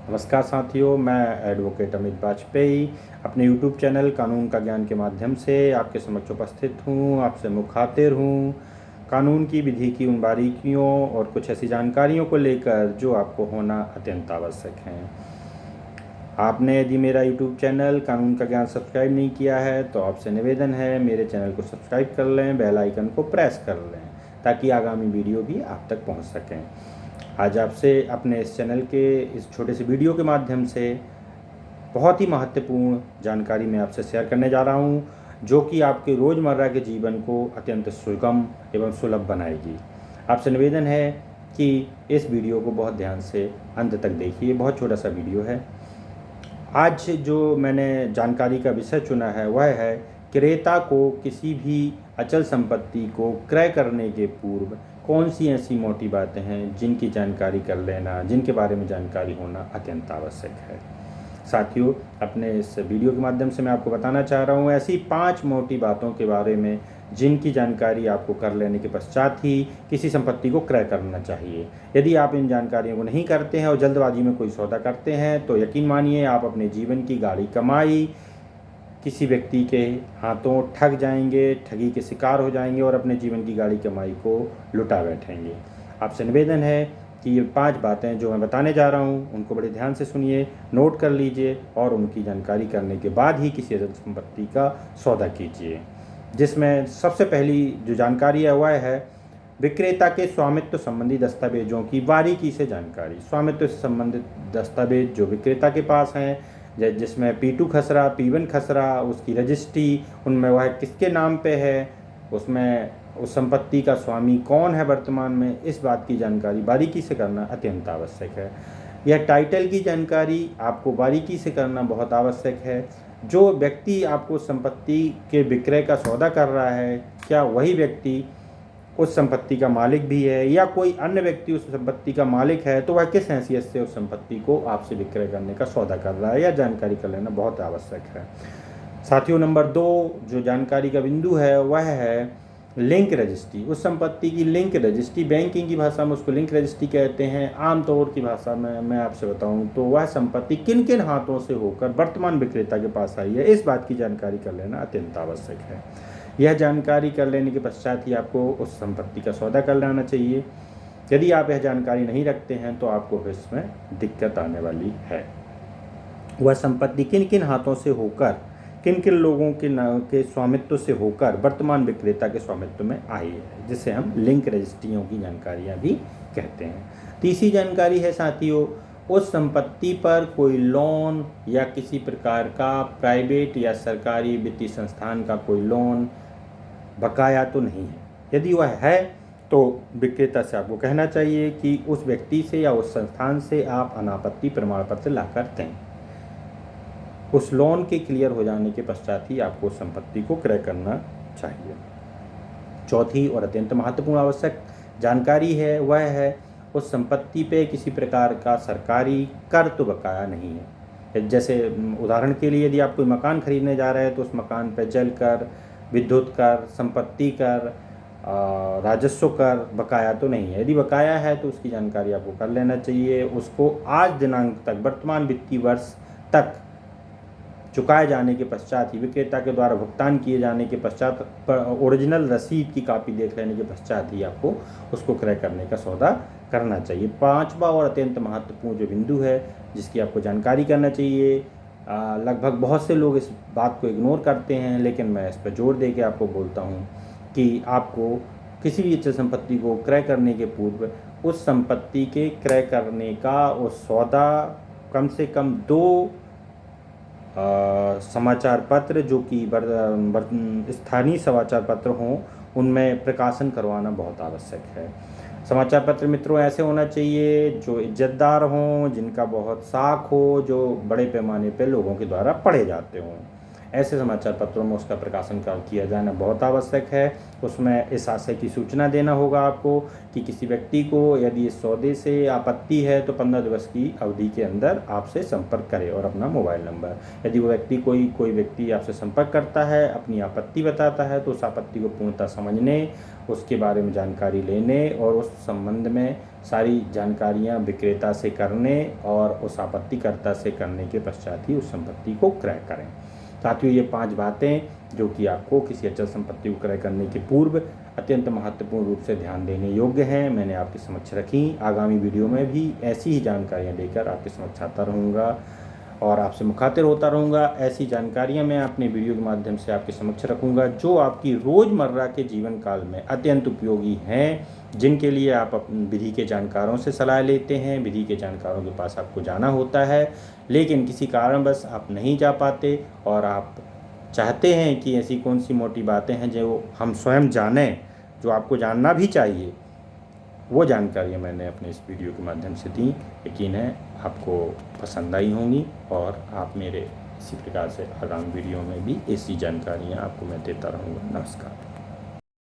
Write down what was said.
नमस्कार साथियों, मैं एडवोकेट अमित बाजपेयी अपने यूट्यूब चैनल कानून का ज्ञान के माध्यम से आपके समक्ष उपस्थित हूँ। आपसे मुखातिब हूँ कानून की विधि की उन बारीकियों और कुछ ऐसी जानकारियों को लेकर जो आपको होना अत्यंत आवश्यक है। आपने यदि मेरा यूट्यूब चैनल कानून का ज्ञान सब्सक्राइब नहीं किया है तो आपसे निवेदन है मेरे चैनल को सब्सक्राइब कर लें, बेल आइकन को प्रेस कर लें ताकि आगामी वीडियो भी आप तक पहुंच सकें। आज आपसे अपने इस चैनल के इस छोटे से वीडियो के माध्यम से बहुत ही महत्वपूर्ण जानकारी मैं आपसे शेयर करने जा रहा हूं, जो कि आपके रोज़मर्रा के जीवन को अत्यंत सुगम एवं सुलभ बनाएगी। आपसे निवेदन है कि इस वीडियो को बहुत ध्यान से अंत तक देखिए। बहुत छोटा सा वीडियो है। आज जो मैंने जानकारी का विषय चुना है वह है क्रेता को किसी भी अचल संपत्ति को क्रय करने के पूर्व कौन सी ऐसी मोटी बातें हैं जिनकी जानकारी कर लेना, जिनके बारे में जानकारी होना अत्यंत आवश्यक है। साथियों, अपने इस वीडियो के माध्यम से मैं आपको बताना चाह रहा हूँ ऐसी 5 मोटी बातों के बारे में जिनकी जानकारी आपको कर लेने के पश्चात ही किसी संपत्ति को क्रय करना चाहिए। यदि आप इन जानकारियों को नहीं करते हैं और जल्दबाजी में कोई सौदा करते हैं तो यकीन मानिए आप अपने जीवन की गाढ़ी कमाई किसी व्यक्ति के हाथों ठग जाएंगे, ठगी के शिकार हो जाएंगे और अपने जीवन की गाढ़ी कमाई को लुटा बैठेंगे। आपसे निवेदन है कि ये 5 बातें जो मैं बताने जा रहा हूँ उनको बड़े ध्यान से सुनिए, नोट कर लीजिए और उनकी जानकारी करने के बाद ही किसी अचल संपत्ति का सौदा कीजिए। जिसमें सबसे पहली जो जानकारी है वह है विक्रेता के स्वामित्व संबंधी दस्तावेजों की बारीकी से जानकारी। स्वामित्व से संबंधित दस्तावेज जो विक्रेता के पास हैं, जिसमें P2 खसरा, P1 खसरा, उसकी रजिस्ट्री, उनमें वह किसके नाम पे है, उसमें उस संपत्ति का स्वामी कौन है वर्तमान में, इस बात की जानकारी बारीकी से करना अत्यंत आवश्यक है। यह टाइटल की जानकारी आपको बारीकी से करना बहुत आवश्यक है। जो व्यक्ति आपको संपत्ति के विक्रय का सौदा कर रहा है, क्या वही व्यक्ति उस संपत्ति का मालिक भी है या कोई अन्य व्यक्ति उस संपत्ति का मालिक है, तो वह किस हैसियत से उस संपत्ति को आपसे विक्रय करने का सौदा कर रहा है, यह जानकारी कर लेना बहुत आवश्यक है। साथियों, नंबर 2 जो जानकारी का बिंदु है वह है लिंक रजिस्ट्री। उस संपत्ति की लिंक रजिस्ट्री, बैंकिंग की भाषा में उसको लिंक रजिस्ट्री कहते हैं। आमतौर की भाषा में मैं आपसे बताऊं तो वह संपत्ति किन किन हाथों से होकर वर्तमान विक्रेता के पास आई है, इस बात की जानकारी कर लेना अत्यंत आवश्यक है। यह जानकारी कर लेने के पश्चात ही आपको उस संपत्ति का सौदा कर लेना चाहिए। यदि आप यह जानकारी नहीं रखते हैं तो आपको इसमें दिक्कत आने वाली है। वह संपत्ति किन किन हाथों से होकर, किन किन लोगों के स्वामित्व से होकर वर्तमान विक्रेता के स्वामित्व में आई है, जिसे हम लिंक रजिस्ट्रियों की जानकारियां भी कहते हैं। तीसरी जानकारी है साथियों, उस संपत्ति पर कोई लोन या किसी प्रकार का प्राइवेट या सरकारी वित्तीय संस्थान का कोई लोन बकाया तो नहीं है। यदि वह है तो विक्रेता से आपको कहना चाहिए कि उस व्यक्ति से या उस संस्थान से आप अनापत्ति प्रमाण पत्र लाकर दें। उस लोन के क्लियर हो जाने के पश्चात ही आपको संपत्ति को क्रय करना चाहिए। चौथी और अत्यंत महत्वपूर्ण आवश्यक जानकारी है वह है उस संपत्ति पे किसी प्रकार का सरकारी कर तो बकाया नहीं है। जैसे उदाहरण के लिए यदि आप कोई मकान खरीदने जा रहे हैं तो उस मकान पे जल कर, विद्युत कर, संपत्ति कर, राजस्व कर बकाया तो नहीं है। यदि बकाया है तो उसकी जानकारी आपको कर लेना चाहिए। उसको आज दिनांक तक, वर्तमान वित्तीय वर्ष तक चुकाए जाने के पश्चात ही, विक्रेता के द्वारा भुगतान किए जाने के पश्चात ओरिजिनल रसीद की कापी देख लेने के पश्चात ही आपको उसको क्रय करने का सौदा करना चाहिए। 5वां और अत्यंत महत्वपूर्ण जो बिंदु है जिसकी आपको जानकारी करना चाहिए, लगभग बहुत से लोग इस बात को इग्नोर करते हैं, लेकिन मैं इस पर जोर दे के आपको बोलता हूँ कि आपको किसी भी अचल संपत्ति को क्रय करने के पूर्व उस संपत्ति के क्रय करने का उस सौदा कम से कम 2 समाचार पत्र, जो कि स्थानीय समाचार पत्र हों, उनमें प्रकाशन करवाना बहुत आवश्यक है। समाचार पत्र मित्रों ऐसे होना चाहिए जो इज्जतदार हों, जिनका बहुत साख हो, जो बड़े पैमाने पर लोगों के द्वारा पढ़े जाते हों। ऐसे समाचार पत्रों में उसका प्रकाशन किया जाना बहुत आवश्यक है। उसमें इस आशय की सूचना देना होगा आपको कि किसी व्यक्ति को यदि इस सौदे से आपत्ति है तो 15 दिवस की अवधि के अंदर आपसे संपर्क करे और अपना मोबाइल नंबर। यदि वो व्यक्ति कोई व्यक्ति आपसे संपर्क करता है, अपनी आपत्ति बताता है, तो उस आपत्ति को पूर्णतः समझने, उसके बारे में जानकारी लेने और उस संबंध में सारी जानकारियां विक्रेता से करने और उस आपूर्तिकर्ता से करने के पश्चात ही उस संपत्ति को क्रय करें। साथियों, ये 5 बातें जो कि आपको किसी अचल संपत्ति को क्रय करने के पूर्व अत्यंत महत्वपूर्ण रूप से ध्यान देने योग्य हैं, मैंने आपके समक्ष रखी। आगामी वीडियो में भी ऐसी ही जानकारियां लेकर आपके समक्ष आता रहूँगा और आपसे मुखातिब होता रहूँगा। ऐसी जानकारियां मैं अपने वीडियो के माध्यम से आपके समक्ष रखूँगा जो आपकी रोज़मर्रा के जीवन काल में अत्यंत उपयोगी हैं, जिनके लिए आप अपने विधि के जानकारों से सलाह लेते हैं। विधि के जानकारों के पास आपको जाना होता है, लेकिन किसी कारणवश आप नहीं जा पाते और आप चाहते हैं कि ऐसी कौन सी मोटी बातें हैं जो हम स्वयं जानें, जो आपको जानना भी चाहिए। वो जानकारियाँ मैंने अपने इस वीडियो के माध्यम से दी। यकीन है आपको पसंद आई होंगी और आप मेरे इसी प्रकार से आगामी वीडियो में भी ऐसी जानकारियाँ आपको मैं देता रहूँगा। नमस्कार।